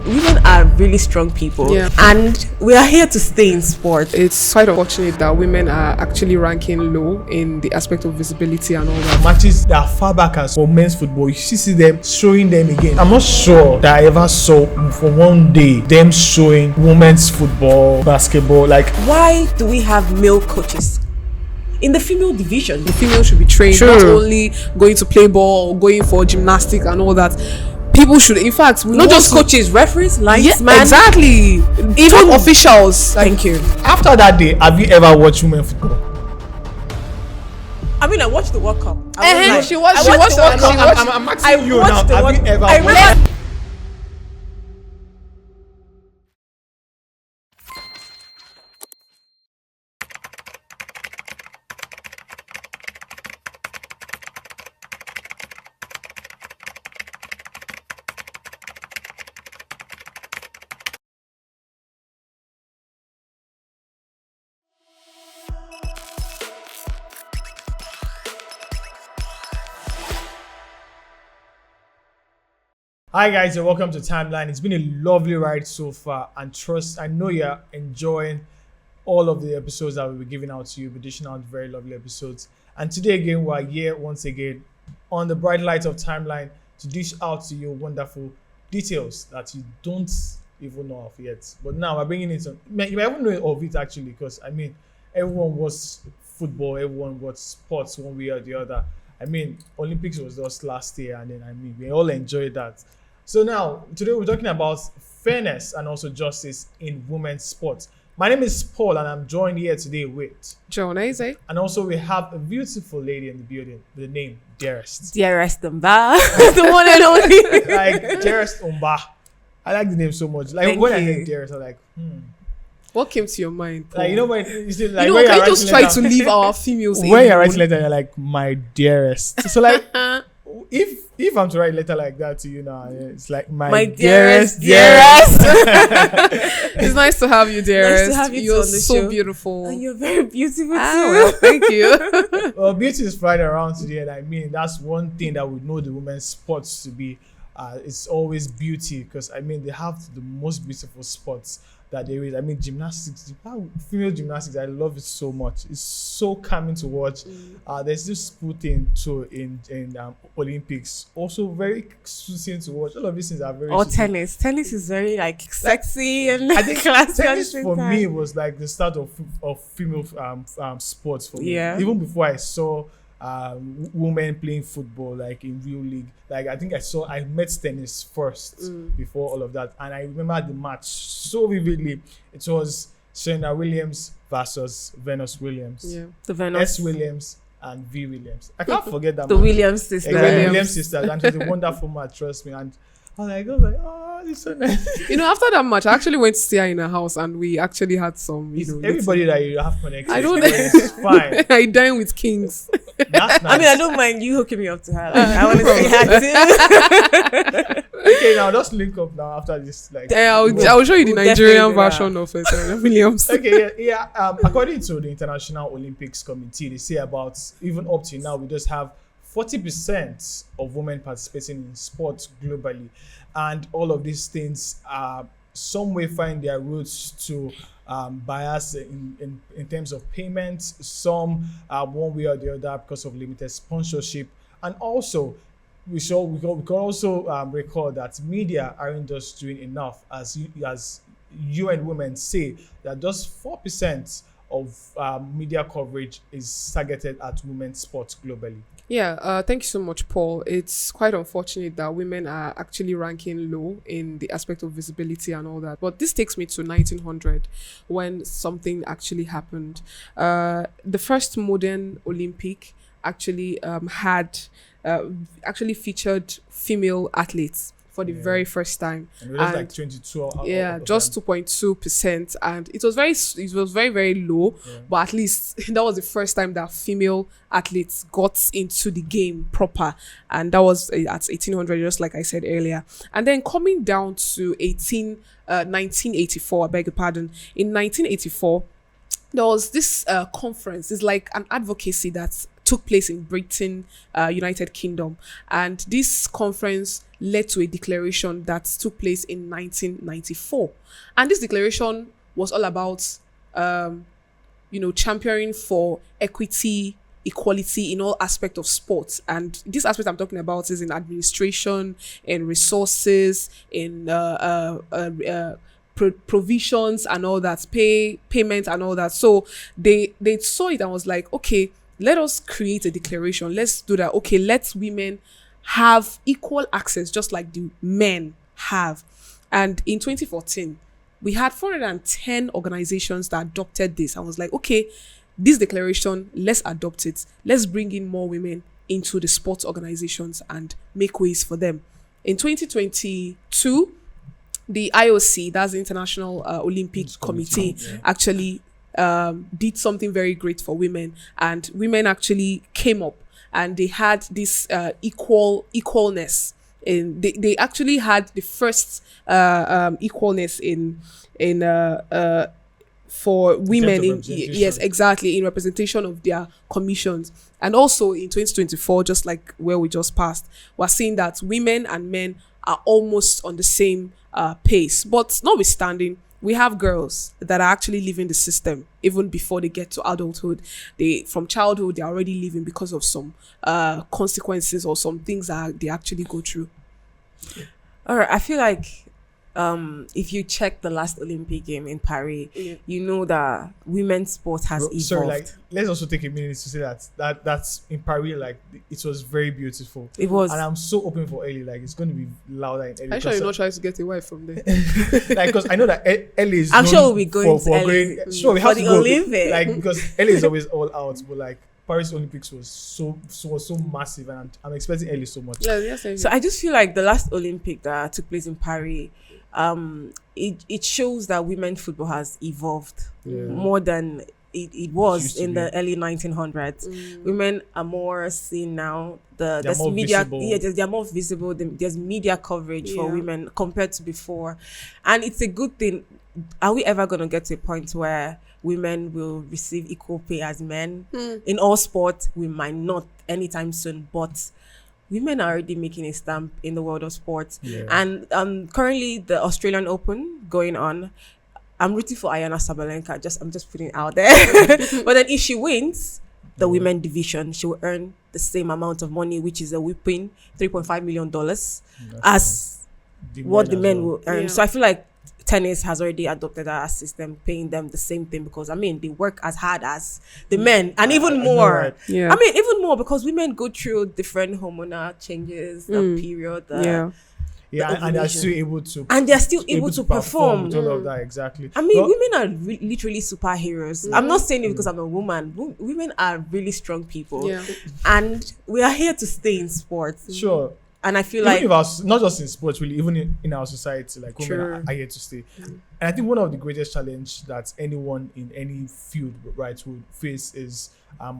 women are really strong people, and we are here to stay in sport. It's quite unfortunate that women are actually ranking low in the aspect of visibility and all that. Matches that are far back as for men's football, you see them showing them again. I'm not sure that I ever saw for one day them showing women's football, basketball. Like, why do we have male coaches in the female division? The female should be trained, not only going to play ball or going for gymnastics and all that. People should, in fact, not just coaches, referees, linesmen, exactly, even officials. Thank you. After that day, have you ever watched women football? I mean, I watched the World Cup. She watched the World Cup. I'm asking you now. Have you ever watched? Hi guys, and welcome to Timeline. It's been a lovely ride so far, and I know you're enjoying all of the episodes that we'll be giving out to you. We're dishing out very lovely episodes. And today again, we're here once again on the bright light of Timeline to dish out to you wonderful details that you don't even know of yet. But now we're bringing it on. You might even know of it actually, because I mean, everyone watched football, everyone watched sports one way or the other. I mean, Olympics was just last year, and then I mean, we all enjoyed that. So now, today we're talking about fairness and also justice in women's sports. My name is Paul, and I'm joined here today with Jonaise. And also we have a beautiful lady in the building with the name Dearest. Dearest Umba. The one and only. Like, Dearest Umba. I like the name so much. Like, when I heard Dearest, I'm like, What came to your mind, Paul? Like, you know when you see, like, you know, when can you're you just try to leave our females when you're writing letter, you're like, my dearest. So like, if I'm to write a letter like that to you now, it's like my dearest. It's nice to have you, dearest. Nice to have you You're on the so show. Beautiful. And you're very beautiful too. Well, thank you. Well, beauty is flying around today, and I mean that's one thing that we know the women's sports to be. It's always beauty, because I mean they have the most beautiful sports that there is. I mean, gymnastics, female gymnastics, I love it so much. It's so calming to watch. There's this school thing too in Olympics, also very soothing to watch. All of these things are very. Or tennis. Tennis is very like sexy and I think classy. tennis for me was like the start of female sports for me. Yeah. Even before I saw women playing football like in real league. Like I think I met tennis first before all of that, and I remember the match so vividly. It was Serena Williams versus Venus Williams. Yeah, the Venus. S Williams and V Williams. I can't forget that. The match. Williams sisters. Exactly, the Williams sisters, and it was a wonderful match. Trust me. And I was like, oh, this is so nice. You know, after that match, I actually went to stay her in her house, and we actually had some. You know, everybody that you have connected. I don't. It's fine. I dine with kings. That's nice. I mean, I don't mind you hooking me up to her. Like, I want to see her too. Okay, now just link up now after this. Like, I'll show you the we'll Nigerian version of it, Williams. Okay, yeah. According to the International Olympics Committee, they say about even up to now we just have 40% of women participating in sports globally, and all of these things some way find their roots to bias in terms of payments. Some one way or the other because of limited sponsorship, and also we can also recall that media aren't just doing enough, as UN Women say that just 4% of media coverage is targeted at women's sports globally. Yeah, thank you so much, Paul. It's quite unfortunate that women are actually ranking low in the aspect of visibility and all that. But this takes me to 1900, when something actually happened. The first modern Olympic actually actually featured female athletes for the very first time. And it was like 22. Just 2.2%, and it was very, very low. Yeah. But at least that was the first time that female athletes got into the game proper, and that was at 1800, just like I said earlier. And then coming down to 1984, I beg your pardon. In 1984, there was this conference. It's like an advocacy that took place in Britain, United Kingdom. And this conference led to a declaration that took place in 1994. And this declaration was all about, championing for equity, equality in all aspects of sports. And this aspect I'm talking about is in administration, in resources, in provisions and all that, payment and all that. So they saw it and was like, okay, let us create a declaration. Let's do that. Okay, let women have equal access just like the men have. And in 2014, we had 410 organizations that adopted this. I was like, okay, this declaration, let's adopt it. Let's bring in more women into the sports organizations and make ways for them. In 2022, the IOC, that's the International Olympic Committee, actually did something very great for women. And women actually came up and they had this equalness. They actually had the first equalness for women yes, exactly, in representation of their commissions. And also in 2024, just like where we just passed, we're seeing that women and men are almost on the same pace. But notwithstanding, we have girls that are actually leaving the system even before they get to adulthood. From childhood, they're already leaving because of some consequences or some things that they actually go through. All right, I feel like if you check the last Olympic game in Paris, you know that women's sport has evolved. Sorry, let's also take a minute to say that's in Paris, it was very beautiful. It was. And I'm so open for Ellie, it's going to be louder in Ellie. I'm sure you're not trying to get a wife from there. Because I know that Ellie is I'm sure we'll be going for Ellie. Sure, we have for to the go. Olympics. Because Ellie is always all out, but Paris Olympics was so massive, and I'm expecting Ellie so much. So I just feel like the last Olympic that took place in Paris, it shows that women's football has evolved more than it was in the early 1900s. Women are more seen now. There's more media, visible. they're more visible. There's media coverage for women compared to before, and it's a good thing. Are we ever going to get to a point where women will receive equal pay as men in all sports? We might not anytime soon, but women are already making a stamp in the world of sports. And currently the Australian Open going on, I'm rooting for Ayana Sabalenka. I'm just putting it out there. But then if she wins the women division, she will earn the same amount of money, which is a whopping $3.5 million as what the men will earn. So I feel like tennis has already adopted that system, paying them the same thing, because they work as hard as the men, and even more. Even more, because women go through different hormonal changes, the period, and they're still able to perform with all of that. Exactly. Women are literally superheroes. I'm not saying it because I'm a woman. Women are really strong people, and we are here to stay in sports. Sure. And I feel even not just in sports, really, even in our society, women are here to stay. And I think one of the greatest challenge that anyone in any field, right, would face is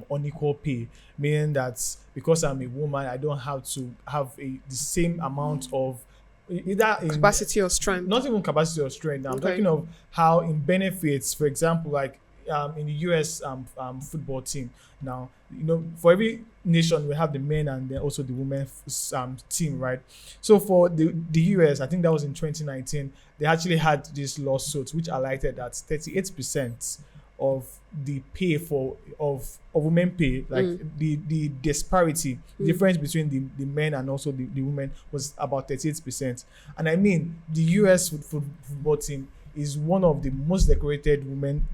unequal pay, meaning that because I'm a woman, I don't have to have the same amount of either in capacity or strength. Not even capacity or strength. I'm talking of how in benefits, for example, in the US football team now, for every nation we have the men and then also the women's team, right? So for the US, I think that was in 2019, they actually had this lawsuit which highlighted that 38% of the pay of women pay, the disparity, difference between the men and also the women was about 38%. And the US football team is one of the most decorated women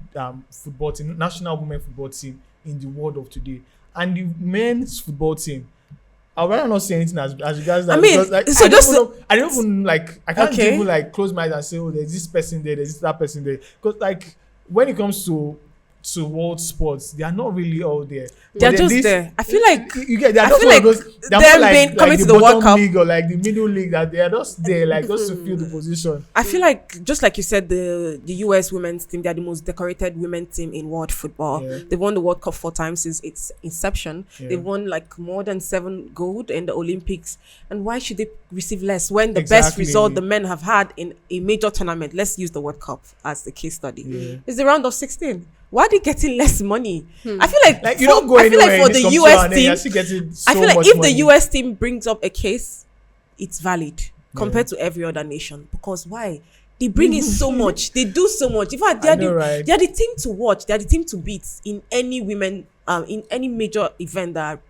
football team, national women football team in the world of today. And the men's football team, I'd rather not say anything as regards that. Because, I can't even close my eyes and say, oh, there's this person there, there's that person there. Because when it comes to world sports, they are not really all there. They're just there. I feel like they're coming to the World Cup league or the middle league, that they are just there just to fill the position. I feel like, just like you said, the US women's team, they are the most decorated women's team in world football. They've won the World Cup 4 times since its inception. They've won more than 7 gold in the Olympics. And why should they receive less when the best result the men have had in a major tournament, let's use the World Cup as the case study, is the round of 16? why are they getting less money? I feel like you don't go I feel anywhere like for in the this US competition and then team, you're still getting so I feel like much if money. the US team brings up a case, it's valid compared to every other nation. Because why? They bring in so much. They do so much. In fact, they are the team to watch. They are the team to beat in any in any major event that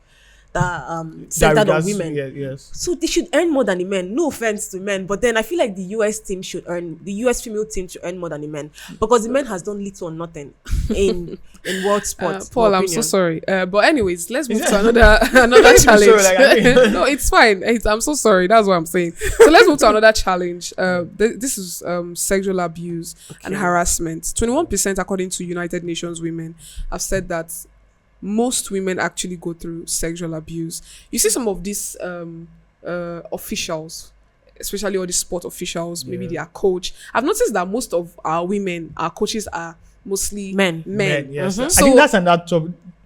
centered on women. Yes. So they should earn more than the men. No offense to men, but then I feel like the US female team should earn more than the men, because the men has done little or nothing in world sports. Paul, I'm so sorry. But anyways, let's move to another challenge. Sorry, No, it's fine. I'm so sorry. That's what I'm saying. So let's move to another challenge. This is sexual abuse and harassment. 21%, according to United Nations Women, have said that most women actually go through sexual abuse. You see some of these officials, especially all the sport officials, maybe they are coach. I've noticed that most of our coaches are mostly men. Yes. So I think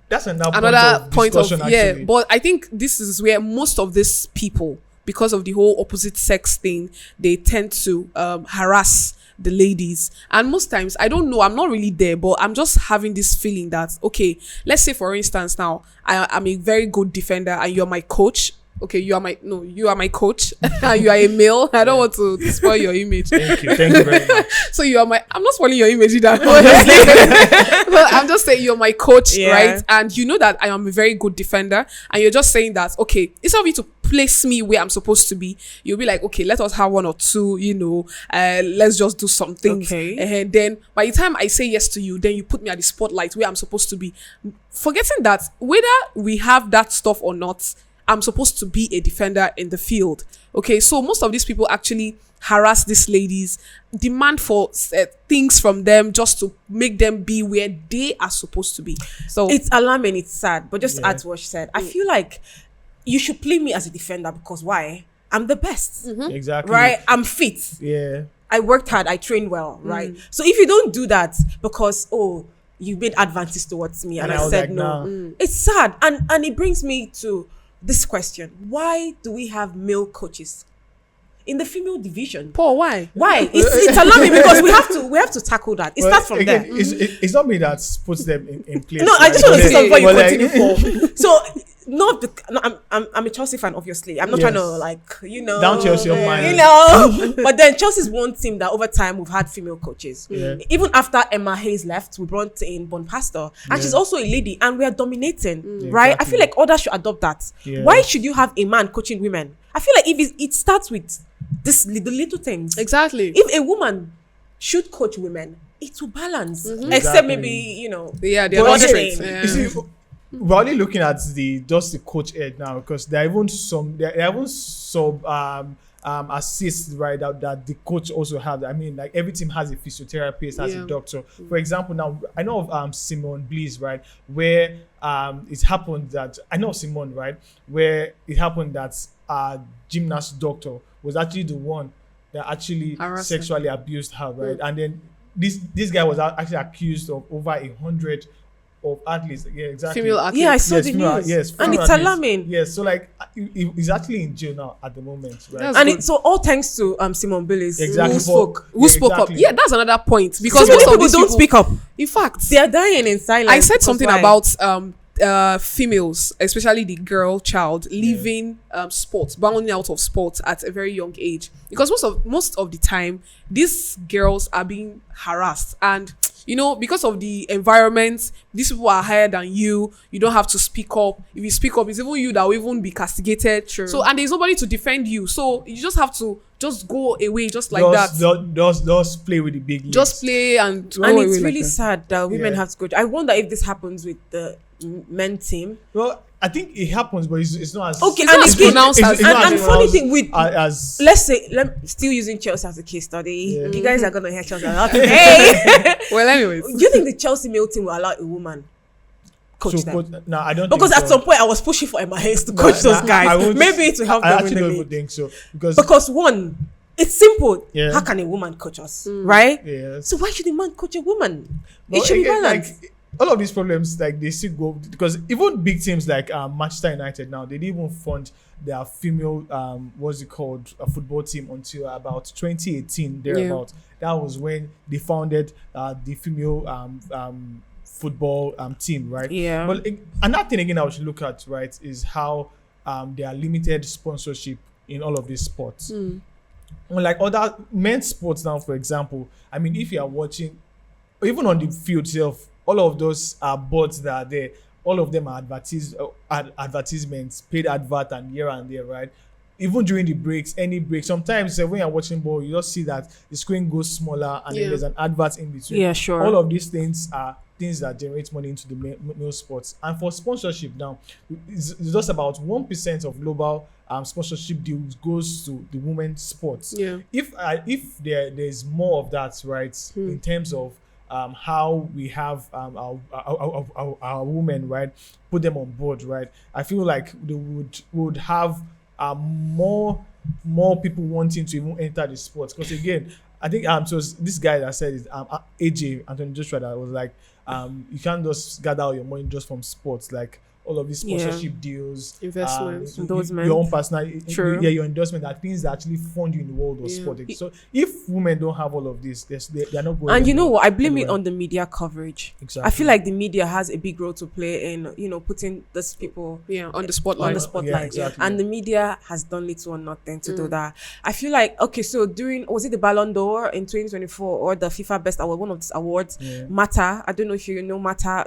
that's another point of discussion, actually. But I think this is where most of these people, because of the whole opposite sex thing, they tend to harass the ladies. And most times, I don't know, I'm not really there, but I'm just having this feeling that, okay, let's say for instance now, I'm a very good defender and you're my coach. Okay, you are my coach. You are a male. I don't want to spoil your image. Thank you very much. So I'm not spoiling your image either. But I'm just saying you're my coach, right? And you know that I am a very good defender, and you're just saying that, okay, instead of you to place me where I'm supposed to be, you'll be like, okay, let us have one or two, let's just do something. Okay. And then by the time I say yes to you, then you put me at the spotlight where I'm supposed to be, forgetting that whether we have that stuff or not, I'm supposed to be a defender in the field. Okay, so most of these people actually harass these ladies, demand for things from them just to make them be where they are supposed to be. So it's alarming, it's sad, but just to add to what she said, I feel like you should play me as a defender, because why? I'm the best. Exactly. Right? I'm fit. Yeah. I worked hard, I trained well, right? So if you don't do that because, you made advances towards me and I said like, no, it's sad. And it brings me to this question: why do we have male coaches in the female division? Paul, why? It's alarming, because we have to tackle that. It starts from again, there. It's not me that puts them in place. No, I just want to say something before you continue, like, Paul. So I'm a Chelsea fan, obviously. I'm not trying to down Chelsea of mine. But then Chelsea's one team that over time we've had female coaches. Even after Emma Hayes left, we brought in Bon Pastor, and she's also a lady, and we are dominating, right? Exactly. I feel like others should adopt that. Why should you have a man coaching women? I feel like if it starts with the little things. Exactly. If a woman should coach women, it will balance. Except maybe they're not straight. You see, we're only looking at the coach head now, because there are even some assists, right, that the coach also have. I mean, like every team has a physiotherapist, has a doctor. For example, now I know of Simone Bliss, right, where it happened that I know Simone, right, where it happened that gymnast doctor was actually the one that actually sexually abused her, right, and then this guy was actually accused of over 100 of athletes, female athletes. Yeah, I saw the news. Yes, and it's alarming. Yes, so like he's actually in jail now at the moment, right? And so all thanks to Simone Biles, exactly. who spoke up. Yeah, that's another point, because so most many of these people don't speak up. In fact, they are dying in silence. I said something about females, especially the girl child, leaving sports, bounding out of sports at a very young age, because most of the time these girls are being harassed, and because of the environment, these people are higher than you. You don't have to speak up. If you speak up, it's even you that will even be castigated. True. So, and there's nobody to defend you. So you just have to just go away, just like that. Just play with the big leagues. Just play and go and away it's really like sad that women have to go. I wonder if this happens with the men team. Well, I think it happens, but it's not as okay. It's not as pronounced as. And funny thing with as let's say, still using Chelsea as a case study. You guys are gonna hear Chelsea a lot today. Well, anyways, do you think the Chelsea male team will allow a woman coach them? No, I don't. Because think at so. some point I was pushing for Emma Hayes to coach those guys. Maybe it will help them I win actually the don't league. even think so, because one, it's simple. Yeah. How can a woman coach us, right? Yeah. So why should a man coach a woman? Well, It should be balanced. All of these problems, like they still go, because even big teams like Manchester United now, they didn't even fund their female a football team until about 2018 thereabout. That was when they founded the female football team, right? Yeah. But another thing again I should look at, right, is how there are limited sponsorship in all of these sports. Unlike other men's sports now, for example, I mean, if you are watching, even on the field itself, all of those boards that are there, all of them are advertisements, paid advert, and here and there, right? Even during the breaks, any break, sometimes when you're watching ball, you just see that the screen goes smaller and then there's an advert in between. Yeah, sure. All of these things are things that generate money into the male sports. And for sponsorship now, it's just about 1% of global sponsorship deals goes to the women's sports. Yeah. If there's more of that, right, in terms of how we have our women, right, put them on board, right, I feel like they would have more people wanting to even enter the sports. Because again, I think so this guy that said it, AJ Anthony Joshua, that was like, you can't just gather all your money just from sports, like all of these sponsorship deals, investments, endorsement, your own personal, your endorsement, are things that actually fund you in the world of sport. So if women don't have all of this, they're not going. And you know what? I blame it on the media coverage. Exactly. I feel like the media has a big role to play in, putting these people on the spotlight. Yeah, exactly. And the media has done little or nothing to do that. I feel like, okay, so was it the Ballon d'Or in 2024 or the FIFA Best Award, one of these awards, Mata, I don't know if you know Mata,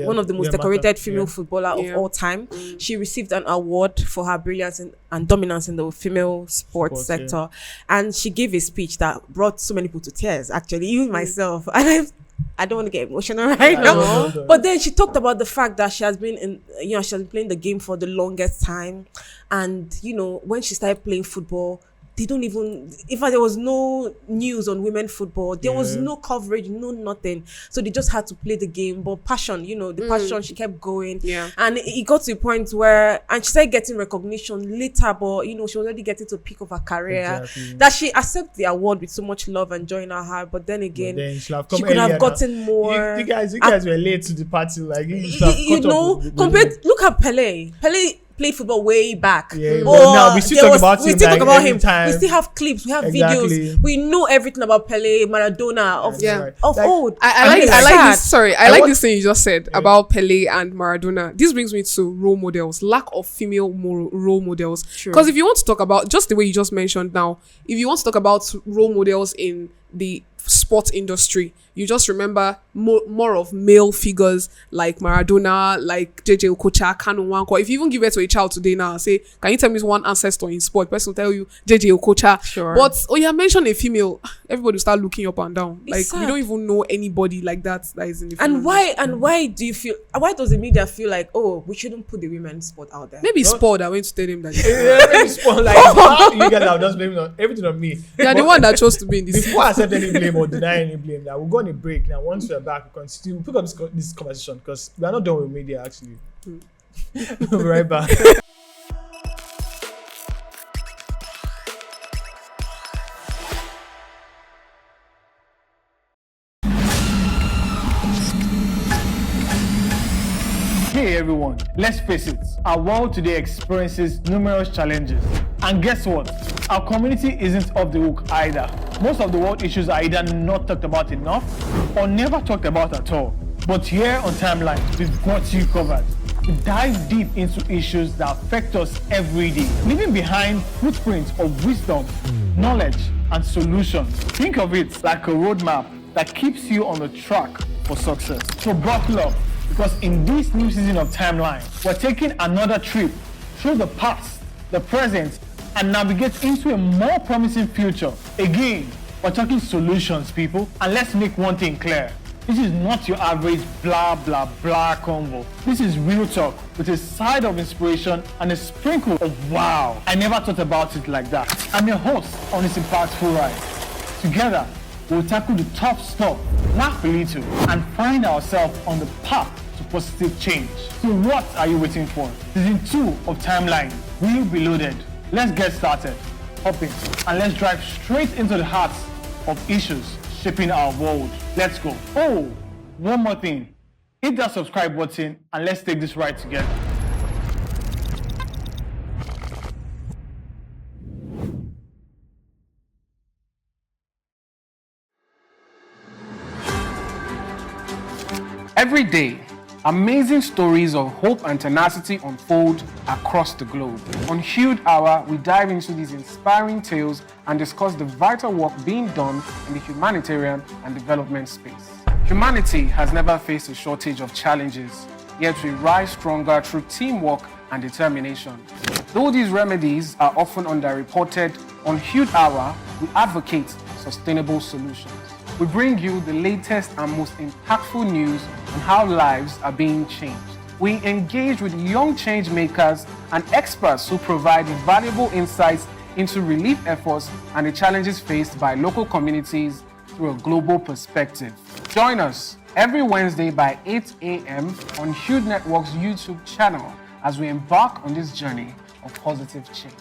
one of the most decorated female footballer of all time. She received an award for her brilliance and dominance in the female sports sector. And she gave a speech that brought so many people to tears, actually, even myself. And I don't want to get emotional right now. But then she talked about the fact that she has been she has been playing the game for the longest time. And, when she started playing football, they don't even, in fact, there was no news on women football. There was no coverage, no nothing. So they just had to play the game. But passion, the passion, she kept going. Yeah. And it got to a point where, and she started getting recognition later, but, she was already getting to the peak of her career. Exactly. That she accepted the award with so much love and joy in her heart. But then again, she could have gotten more. You guys were late to the party. Like, look at Pele. Pele played football way back. Yeah, but now we still talk about him. We still talk about him. Time. We still have clips. We have videos. We know everything about Pele, Maradona of old. I like this thing you just said about Pele and Maradona. This brings me to role models. Lack of female role models. Because if you want to talk about just the way you just mentioned now, if you want to talk about role models in the sports industry, you just remember more of male figures like Maradona, like JJ Okocha, Kanu Nwankwo. If you even give it to a child today now, say, can you tell me one ancestor in sport? Person will tell you JJ Okocha. Sure. But mention a female, everybody will start looking up and down. It's sad. We don't even know anybody like that is in the and female why industry. and why do you feel? Why does the media feel like, we shouldn't put the women's sport out there? Maybe sport that went to tell him that maybe sport, like you guys are just blaming everything on me. You're the one that chose to be in this. Before I accept any blame or deny any blame, now we'll go on a break. Now once we're back, we'll continue. We'll pick up this conversation because we are not done with media actually. We'll be right back. Hey everyone, let's face it, our world today experiences numerous challenges. And guess what? Our community isn't off the hook either. Most of the world issues are either not talked about enough or never talked about at all. But here on Timeline, we've got you covered. We dive deep into issues that affect us every day, leaving behind footprints of wisdom, knowledge, and solutions. Think of it like a roadmap that keeps you on the track for success. So buckle up, because in this new season of Timeline, we're taking another trip through the past, the present, and navigate into a more promising future. Again, we're talking solutions, people. And let's make one thing clear. This is not your average blah, blah, blah convo. This is real talk with a side of inspiration and a sprinkle of wow. I never thought about it like that. I'm your host on this impactful ride. Together, we'll tackle the tough stuff, laugh a little, and find ourselves on the path to positive change. So what are you waiting for? Season 2 of Timeline will be loaded. Let's get started. Hop in and let's drive straight into the hearts of issues shaping our world. Let's go. Oh, one more thing. Hit that subscribe button and let's take this ride together. Every day, amazing stories of hope and tenacity unfold across the globe. On Hued Hour, we dive into these inspiring tales and discuss the vital work being done in the humanitarian and development space. Humanity has never faced a shortage of challenges, yet we rise stronger through teamwork and determination. Though these remedies are often underreported, on Hued Hour, we advocate sustainable solutions. We bring you the latest and most impactful news on how lives are being changed. We engage with young change makers and experts who provide valuable insights into relief efforts and the challenges faced by local communities through a global perspective. Join us every Wednesday by 8 a.m. on Hued Network's YouTube channel as we embark on this journey of positive change.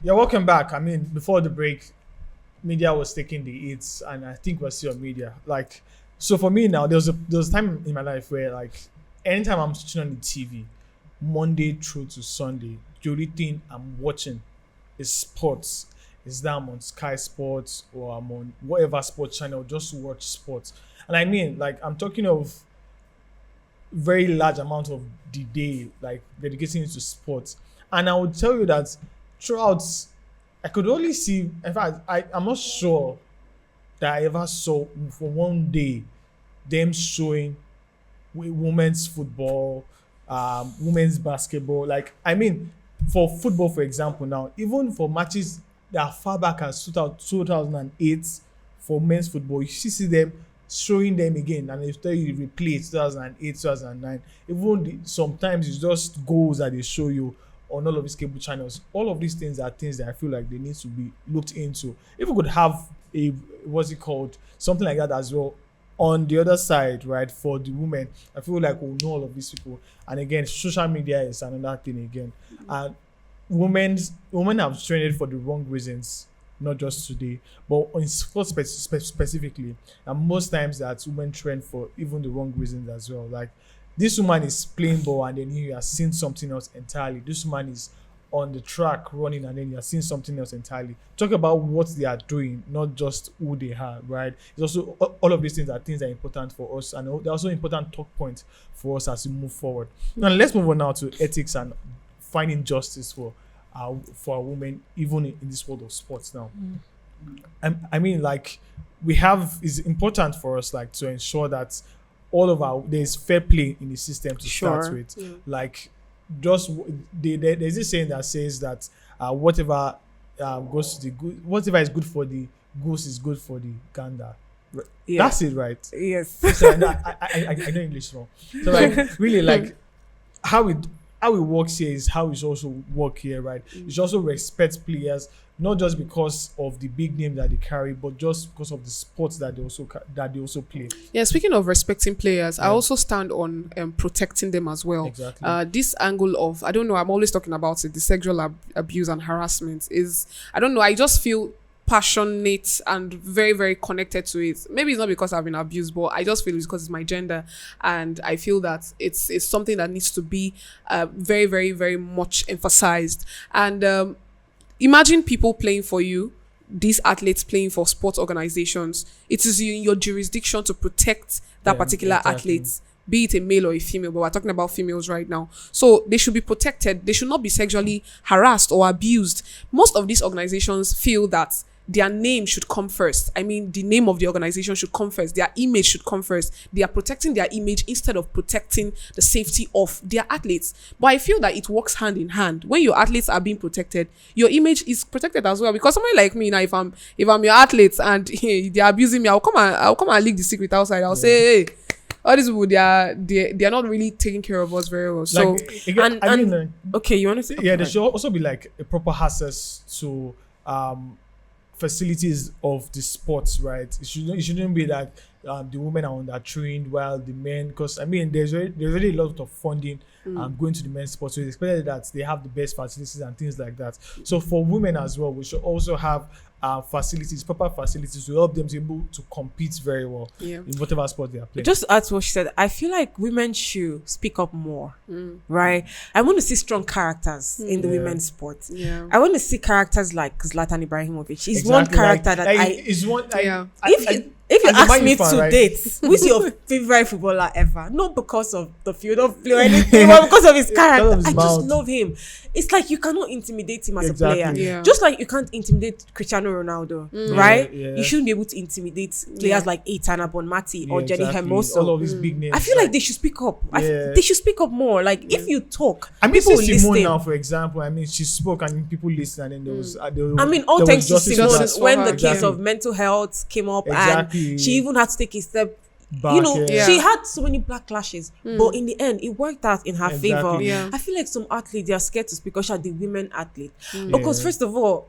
Yeah, welcome back. I mean, before the break, media was taking the hits, and I think we're still on media. Like, so for me now, there was a time in my life where, like, anytime I'm switching on the TV, Monday through to Sunday, the only thing I'm watching is sports. Is that I'm on Sky Sports or I'm on whatever sports channel, just to watch sports. And I mean, like, I'm talking of very large amount of the day, like, dedicating it to sports. And I would tell you that throughout, I could only see, in fact, I'm not sure that I ever saw for one day them showing women's football, women's basketball. Like, I mean, for football, for example, now, even for matches that are far back as 2008 for men's football, you see them showing them again, and they tell you replay 2008, 2009. Even sometimes it's just goals that they show you on all of these cable channels. All of these things are things that I feel like they need to be looked into. If we could have something like that as well on the other side, right, for the women, I feel like we'll know all of these people. And again, social media is another thing again. And women have trended for the wrong reasons, not just today, but in sports specifically. And most times that women trend for even the wrong reasons as well. Like, this woman is playing ball and then you are seeing something else entirely. This woman is on the track running and then you are seeing something else entirely. Talk about what they are doing, not just who they are, right? It's also, all of these things are things that are important for us, and they're also important talk points for us as we move forward. Now let's move on now to ethics and finding justice for our women, even in this world of sports now. I mean, like, it's important for us, like, to ensure that there's fair play in the system to start with. Yeah. Like, just there's this saying that says that whatever goes to the good, whatever is good for the goose is good for the gander. Yeah. That's it, right? Yes. So I know English wrong. So, like, really, like, how it works here is how it also work here, right? It also respects players, not just because of the big name that they carry, but just because of the sports that they also play. Yeah, speaking of respecting players, I also stand on protecting them as well. Exactly. This angle of, I don't know, I'm always talking about it, the sexual abuse and harassment is, I don't know, I just feel passionate and very, very connected to it. Maybe it's not because I've been abused, but I just feel it's because it's my gender, and I feel that it's something that needs to be very, very, very much emphasized. And imagine people playing for you, these athletes playing for sports organizations. It is in your jurisdiction to protect that particular athlete, be it a male or a female, but we're talking about females right now. So they should be protected. They should not be sexually harassed or abused. Most of these organizations feel that their name should come first. I mean, the name of the organization should come first. Their image should come first. They are protecting their image instead of protecting the safety of their athletes. But I feel that it works hand in hand. When your athletes are being protected, your image is protected as well. Because somebody like me now, if I'm your athlete and they're abusing me, I'll come and leak the secret outside. I'll say, hey, all these people, they are not really taking care of us very well. So, like, again, okay, you want to say? Yeah, there should also be like a proper access to facilities of the sports, right? It shouldn't be like the women are undertrained while the men, because I mean there's already a lot of funding going to the men's sports, so it's expected that they have the best facilities and things like that. So for women as well, we should also have facilities, proper facilities, to help them to be able to compete very well in whatever sport they are playing. Just to add to what she said, I feel like women should speak up more, right? I want to see strong characters in the women's sport. Yeah. I want to see characters like Zlatan Ibrahimovic. He's one character if you ask me to date, who's your favorite footballer ever? Not because of the field of play or anything, but because of his character. I just love him. It's like you cannot intimidate him as a player. Yeah. Just like you can't intimidate Cristiano Ronaldo, right? Yeah. You shouldn't be able to intimidate players like Eitana Bonmati or Jenny Hermoso. All of these big names. I feel like they should speak up. They should speak up more. Like if you talk, I mean, people will Simone listen. now, for example, I mean, she spoke and people listened, and then there was. I mean, all thanks to Simone when the case Exactly. of mental health came up, Exactly. and she even had to take a step. Back, You know, yeah. she had so many backlashes, but in the end, it worked out in her Exactly. favor. Yeah. I feel like some athletes, they are scared to speak, especially the women athlete, because first of all,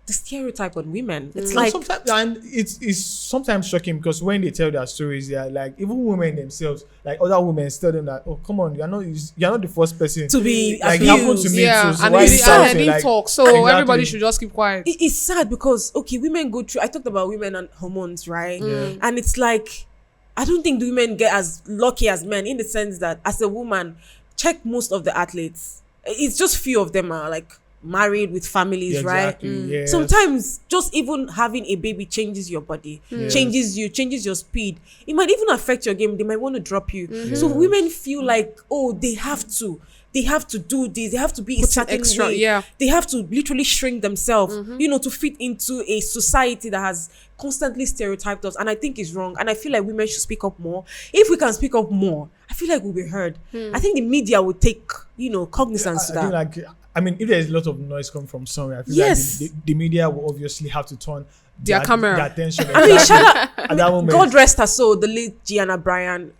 the stereotype on women, it's like sometimes, and it's sometimes shocking, because when they tell their stories, they are like, even women themselves, like other women, tell them that, oh, come on, you're not the first person to be like it happened to abused. me too. So and why they you shouting? didn't Like, talk, so exactly. everybody should just keep quiet. It's sad because okay, women go through. I talked about women and hormones, right? And it's like I don't think the women get as lucky as men, in the sense that as a woman, check most of the athletes. It's just few of them are like married with families, Exactly, right? yes. Sometimes just even having a baby changes your body, changes you, changes your speed. It might even affect your game. They might want to drop you. So women feel like, oh, they have to do this, they have to be a certain extra, way. yeah. They have to literally shrink themselves, you know, to fit into a society that has constantly stereotyped us. And I think it's wrong. And I feel like women should speak up more. If we can speak up more, I feel like we'll be heard. I think the media will take, you know, cognizance to I that. think, like, I mean, if there's a lot of noise coming from somewhere, I feel Yes. like the media will obviously have to turn Their camera. their attention. I mean, exactly shout out. at that moment. God rest her soul, the late Gianna Bryan,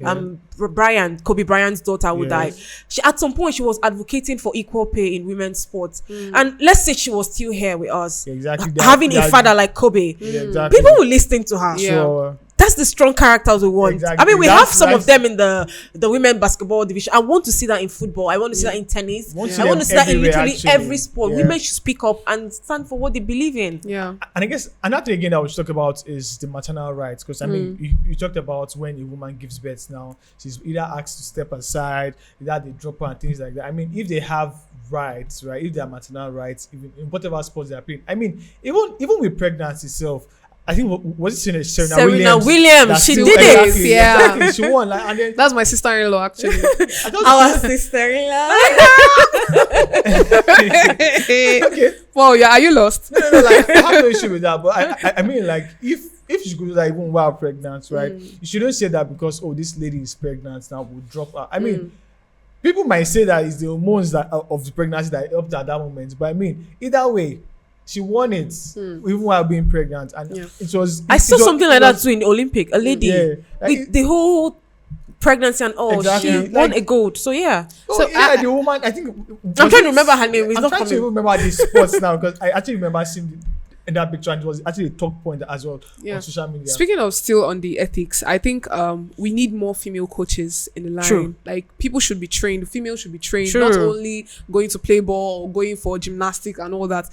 Kobe Bryant's daughter who Yes. died. She, at some point, she was advocating for equal pay in women's sports. And let's say she was still here with us, Exactly. having a father like Kobe. Exactly. People will listen to her. Yeah. So, That's the strong characters we want. Exactly. I mean, we That's have some of nice. them in the women basketball division. I want to see that in football. I want to see that in tennis. Want to I see want them to see that in everywhere, literally actually. every sport. Yeah. Women should speak up and stand for what they believe in. Yeah. and I guess another thing again that we should talk about is the maternal rights, because I mean, you talked about when a woman gives birth now, she's either asked to step aside, either they drop her and things like that. I mean, if they have rights, right? If they are maternal rights, even in whatever sports they are playing. I mean, even with pregnancy itself, I think was it Serena Williams? She Still- did it. exactly, Yeah. exactly. She won. Like, and then That's my sister-in-law, actually. I thought Our sister-in-law. okay. Well, yeah, are you lost? No, like I have no issue with that, but I mean, like if she could do that even while pregnant, right? You shouldn't say that because this lady is pregnant now we'll drop her. I mean, people might say that it's the hormones that of the pregnancy that helped at that moment, but I mean, either way, she won it even while being pregnant, and it was. I saw it was- something like that too in the Olympic. A lady Yeah. Like, with the whole pregnancy and all. Exactly. She won Like- a gold. So yeah. so the woman. I think I'm trying to remember her name. It's I'm not trying to coming. remember the sports now, because I actually remember seeing in that picture, and it was actually a talk point as well on social media. Speaking of still on the ethics, I think we need more female coaches in the line. True. Like people should be trained, females should be trained, True. not only going to play ball or going for gymnastics and all that.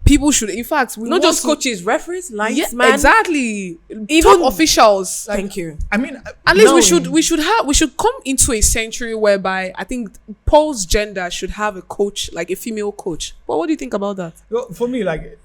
People should, in fact, we Not want just to- coaches, referees, Yeah, linesmen. exactly. Even- Top officials. Thank you. I mean, At least now- we should come into a century whereby I think Paul's gender should have a coach, like a female coach. Well, what do you think about that? Well, for me, like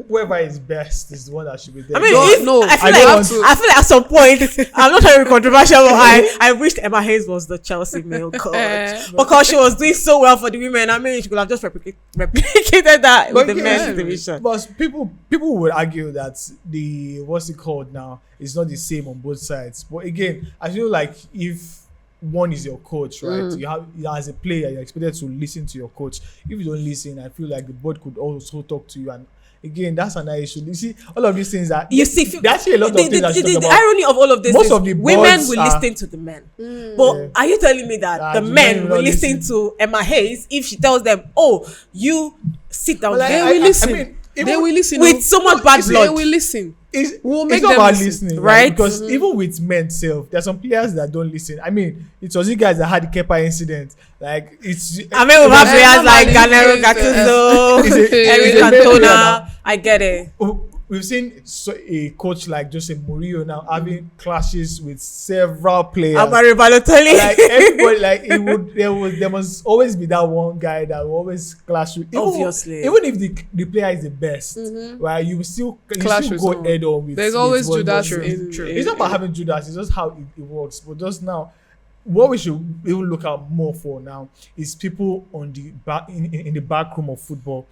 whoever is best is the one that should be there. I mean, No, if, no, I feel I like don't want I feel like at some point, I'm not trying to be controversial, but I wished Emma Hayes was the Chelsea male coach because she was doing so well for the women. I mean, she could have just replicated that with the men's division. But people would argue that the what's it called now is not the same on both sides. But again, I feel like if one is your coach, right? You as a player, you're expected to listen to your coach. If you don't listen, I feel like the board could also talk to you. And again, that's another issue. You see, all of these things that You see, there's actually a lot of things that you talk the about. irony of all of this Most is of the women boards will are- listen to the men. But are you telling me that the men will listen to Emma Hayes if she tells them, "Oh, you sit down"? Well, They will listen. I mean, They will listen with so much bad They blood. will listen. We'll make it's not them about listen, listening, right? right? Because even with men self, there's some players that don't listen. I mean, it was you guys that had the Kepa incident. Like it's. I mean, we have players like Ganero, It's Gattuso, Eric a big player Cantona. now. I get it. We've seen a coach like Jose Mourinho now having clashes with several players. Amari Balotelli. Like everybody, like there must always be that one guy that will always clash with. Obviously. Even if the player is the best, right? You will still Clash with go someone. head on with. There's with always one Judas person. in. It's not about having Judas. It's just how it works. But just now, what we should even look out more for now is people on the back in the back room of football.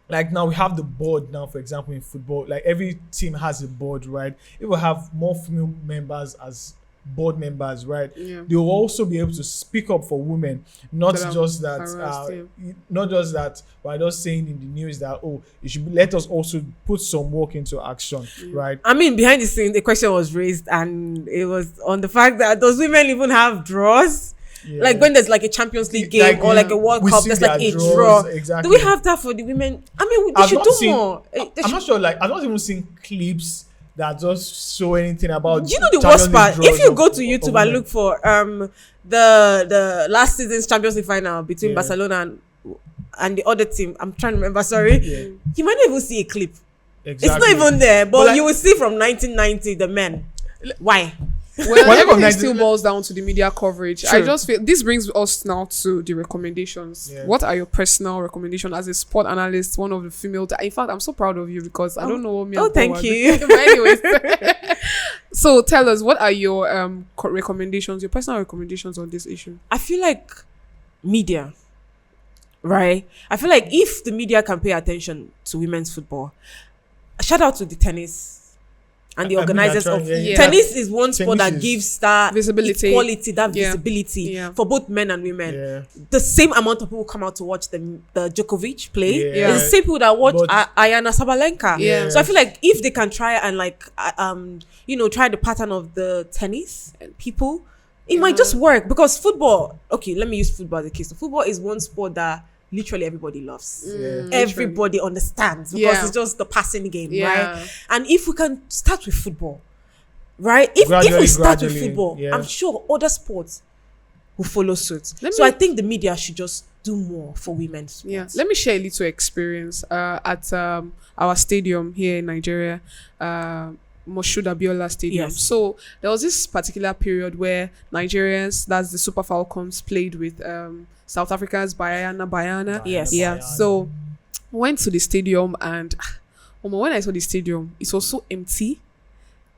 Like now we have the board now, for example, in football, like every team has a board, right? It will have more female members as board members, right? Yeah. They will also be able to speak up for women, not That are just harassed, that, not just that we're just saying in the news that, oh, you should let us also put some work into action, right? I mean, behind the scenes, the question was raised, and it was on the fact that does women even have draws? Yeah. Like when there's like a Champions League game or like a World we Cup, see there's like their a draws, draw. exactly. Do we have that for the women? I mean, they I've should not do seen- more. I'm not sure, like, I've not even seen clips that just show anything about. You know the Champions worst part? League If draws you of- go to of YouTube and women. look for the last season's Champions League final between Yeah. Barcelona and the other team, I'm trying to remember. Sorry, Yeah. you might not even see a clip. Exactly. It's not even there, but like- you will see from 1990 the men. Why? Well, Whatever everything nice- still boils down to the media coverage. I True. just feel this brings us now to the recommendations. Yeah. What are your personal recommendations as a sport analyst, one of the female? In fact, I'm so proud of you because I don't know what me. Oh, and Paul thank are you. doing. But anyways, so tell us, what are your recommendations, your personal recommendations on this issue? I feel like media, right? I feel like if the media can pay attention to women's football, shout out to the tennis and the I mean, organizers they're of trying, yeah. tennis is one sport Tennis that is- gives that Visibility. equality, that Yeah. visibility Yeah. for both men and women. Yeah. The same amount of people come out to watch the Djokovic play. Yeah. It's the same people that watch But- Ayana Sabalenka. Yeah. So I feel like if they can try and try the pattern of the tennis and people, it might just work because football. Okay, let me use football as a case. So football is one sport that literally everybody loves. Yeah. Everybody understands because Yeah. it's just the passing game, Yeah. right? And if we can start with football, right? If we Gradually, start with gradually, football, yeah. I'm sure other sports will follow suit. Let So me- I think the media should just do more for women's sports. Yeah, let me share a little experience at our stadium here in Nigeria, Moshood Abiola Stadium. Yes. So there was this particular period where Nigerians, that's the Super Falcons, played with South Africa's Bayana. Yes. Yeah. So went to the stadium and when I saw the stadium, it was so empty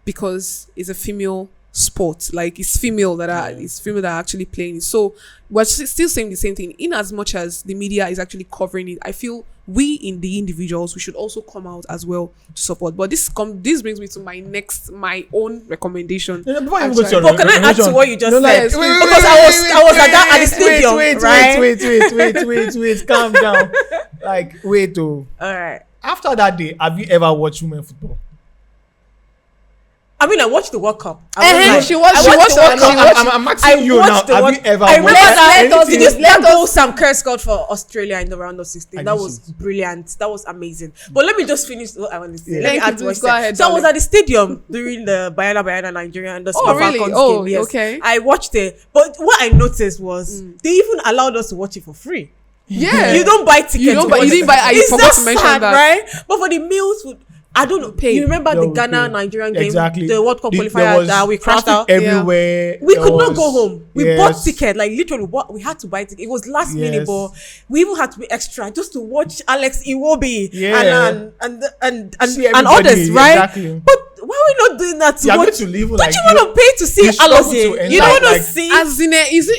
because it's a female sport. Like it's female that are actually playing it. So we're still saying the same thing. In as much as the media is actually covering it, I feel we in the individuals we should also come out as well to support. But this brings me to my own recommendation. No, before you go to your But can I add to recommendation- what you just No, like, said? wait, Because I was at the stadium, right? wait, calm down. Like, wait, oh. All right. After that day, have you ever watched women football? I mean, I watched the World Cup. She watched the World Cup. I'm asking you now. Have you ever I remember watched that. anything? That goal Sam Kerr scored for Australia in the round of 16. I That didn't was see it. brilliant. That was amazing. But let me just finish what I want to say. Yeah. Let me Thank you, add to what please you go said. ahead, So I was darling. at the stadium during the Bayana Nigeria and the Super really? Falcons Oh, game. Yes. okay. I watched it. But what I noticed was they even allowed us to watch it for free. Yeah. You don't buy tickets. You don't to buy- watch you didn't it. buy- I It's forgot so to mention sad, that. right? But for the meals, I don't know. Pay. You remember Yeah, the we Ghana pay. Nigerian game, Exactly. the World Cup There qualifier was that we crashed traffic out. everywhere. We There could not was- go home. We yes. bought ticket, like literally. We had to buy ticket. It was last minute, Yes. but we even had to be extra just to watch Alex Iwobi Yeah. and See and everybody, others, right? exactly. But why are we not doing that to You're watch? going to live Don't like you want to pay to see you struggle to Alozie? You enter, don't want like- to see. As in, is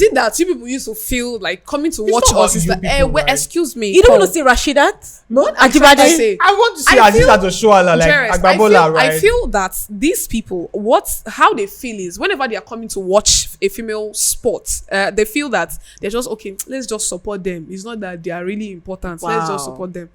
it that you people used to feel like coming to watch not us? Is you that people, wait, right? excuse me? You don't Paul. want to see Rashidat? What Ajibade? I say? I want to see I feel- Aziza Joshua, like Jerez, Agbabola, right? I feel that these people, how they feel is whenever they are coming to watch a female sport, they feel that they're just okay. Let's just support them. It's not that they are really important. Let's just Wow. support them.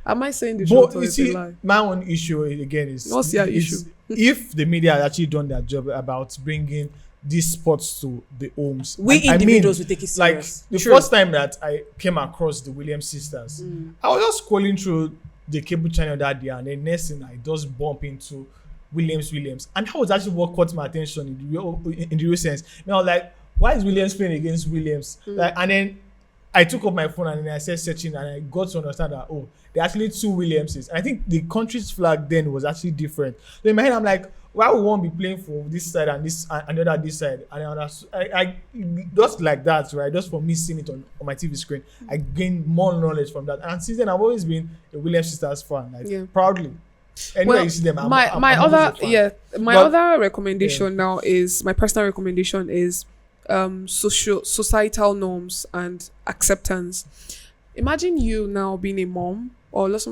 Am I saying the truth But or you is it a see, lie? my own issue again is What's your is issue? if the media had actually done their job about bringing these sports to the homes. We I individuals will take it like serious. the True. first time that I came across the Williams sisters, I was just scrolling through the cable channel that day, and then next thing I just bump into Williams, and that was actually what caught my attention in the real sense. And I was like, why is Williams playing against Williams? Like, and then I took up my phone and then I started searching, and I got to understand that there are actually 2 Williamses. I think the country's flag then was actually different. So in my head, I'm like, why would one be playing for this side and this and the other this side? And I just like that, right? Just for me seeing it on my TV screen, I gained more knowledge from that. And since then, I've always been a Williams sisters fan, proudly. Anywhere you see them, my other recommendation now is, my personal recommendation is societal norms and acceptance. Imagine you now being a mom, or let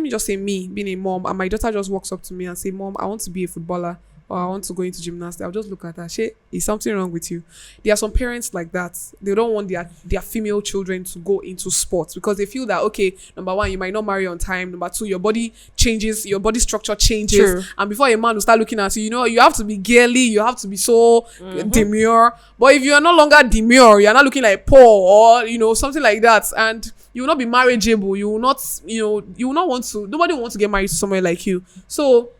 me just say me being a mom, and my daughter just walks up to me and say, Mom, I want to be a footballer, or I want to go into gymnastics. I'll just look at her. Is something wrong with you? There are some parents like that. They don't want their female children to go into sports because they feel that, okay, number one, you might not marry on time. Number two, your body changes, your body structure changes. True. And before a man will start looking at you, you have to be girly, you have to be so demure. But if you are no longer demure, you are not looking like Paul or, something like that. And you will not be marriageable. You will not, you will not want to, nobody wants to get married to somewhere like you. So,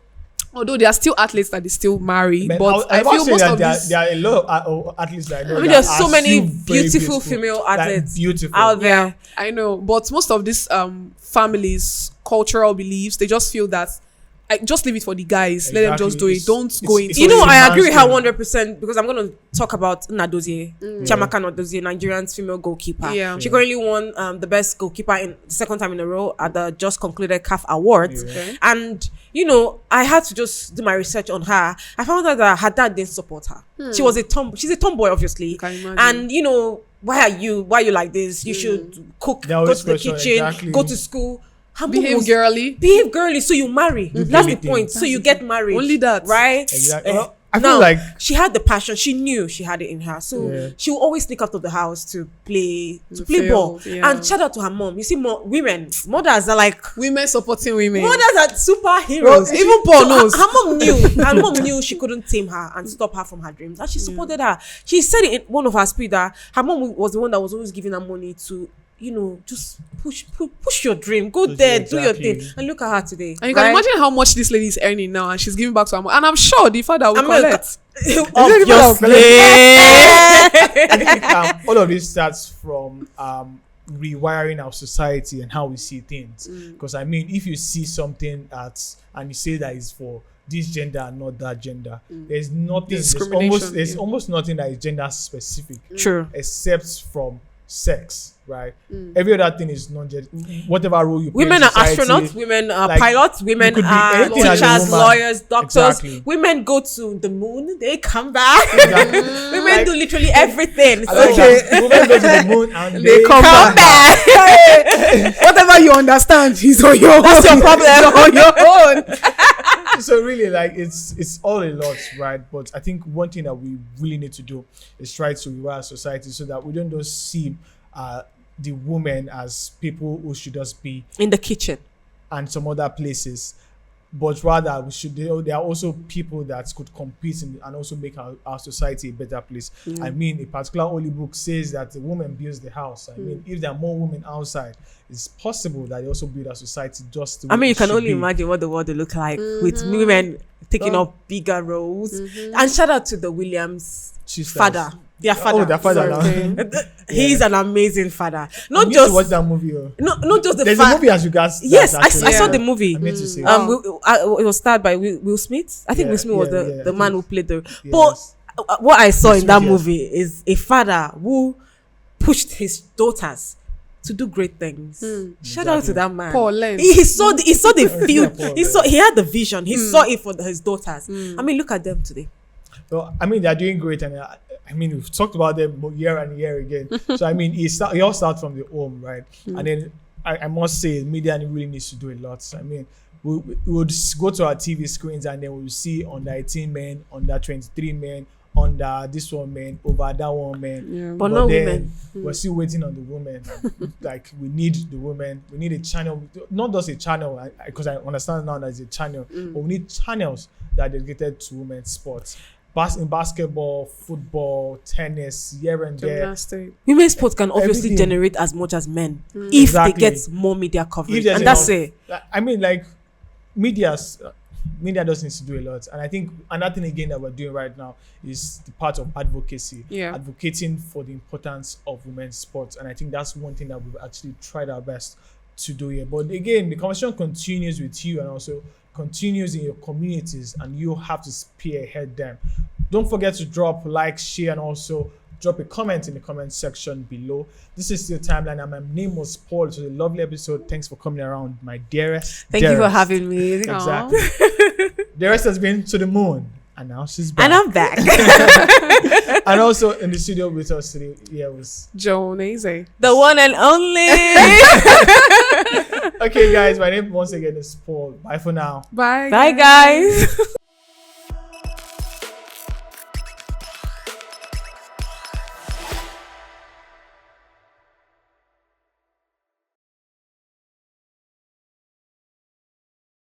although there are still athletes that they still marry, but I feel most of these... There are a lot of athletes that I know. I mean, there's so many beautiful female athletes out there. Yeah, I know. But most of these families, cultural beliefs, they just feel that just leave it for the guys. Exactly. Let them just do it. Don't go into... I agree with her 100% because I'm going to talk about Nadozie, Chiamaka Nadozie, Nigerian's female goalkeeper. Yeah. She currently won the best goalkeeper in the second time in a row at the just concluded CAF Awards. Yeah. Okay. And, I had to just do my research on her. I found out that her dad didn't support her. She's a tomboy, obviously. And, why are you like this? You should cook, go to the kitchen, go to school. Behave girly, so you marry. That's the point. So you get married. Only that, right? Exactly. I feel like she had the passion. She knew she had it in her. So she will always sneak out of the house to play ball. Yeah. And shout out to her mom. You see, mothers are like women supporting women. Mothers are superheroes. Even Paul knows. Her mom knew she couldn't tame her and stop her from her dreams, and she supported her. She said it in one of her speech that her mom was the one that was always giving her money to, just push your dream, go there, do your thing, and look at her today. And you can imagine how much this lady is earning now, and she's giving back to her mom. And I'm sure the father will collect. Obviously. I think all of this starts from rewiring our society and how we see things. Because if you see something and you say that is for this gender and not that gender, there's nothing. There's almost nothing that is gender specific. True. Except from sex, right? Every other thing is non-gender. Whatever role you play women in society, are astronauts, women are pilots, women are teachers, lawyers, doctors. Exactly. Women go to the moon, they come back. Exactly. Women do literally everything. So women go to the moon and they come back. Whatever you understand is on your own. That's your problem. On your own. So really, it's all a lot, right? But I think one thing that we really need to do is try to rewire society so that we don't just see the women as people who should just be in the kitchen and some other places, but rather there are also people that could compete and also make our society a better place. A particular holy book says that the woman builds the house. If there are more women outside, it's possible that they also build a society just to you can only imagine what the world will look like with women taking up bigger roles. And shout out to the Williams father. Their father. He's an amazing father. Not just to watch that movie. Not just there's a movie as regards. Yes, I saw the movie. I meant to say. It was starred by Will Smith. I think Will Smith was the man who played the. But what I saw in that movie is a father who pushed his daughters to do great things. Shout out to that man. Paul, he saw the field. He had the vision. He saw it for his daughters. Look at them today. So they're doing great, and we've talked about them year and year again. So it all starts from the home, right? And then I must say, media really needs to do a lot. We would go to our TV screens and then we'll see under 18 men, under 23 men, under this one man, over that one man. But no women. We're still waiting on the women. We need the women. We need a channel, not just a channel, because I understand now that it's a channel, but we need channels that are dedicated to women's sports. in basketball, football, tennis, here and there. Gymnastics. Women's sports can obviously Everything. generate as much as men if Exactly. they get more media coverage, If there's and that's enough- it. I mean, like media does need to do a lot, and I think another thing again that we're doing right now is the part of advocacy, advocating for the importance of women's sports, and I think that's one thing that we've actually tried our best to do here. But again, the conversation continues with you and also continues in your communities, and you have to spearhead them. Don't forget to drop like, share, and also drop a comment in the comment section below. This is your timeline, and my name was Paul. It was a lovely episode. Thanks for coming around, my dearest. Thank you for having me. Exactly. The rest has been to the moon, and now she's back. And I'm back. And also in the studio with us today, was Joan Eze. The one and only. okay, guys. My name once again is Paul. Bye for now. Bye. Bye, guys.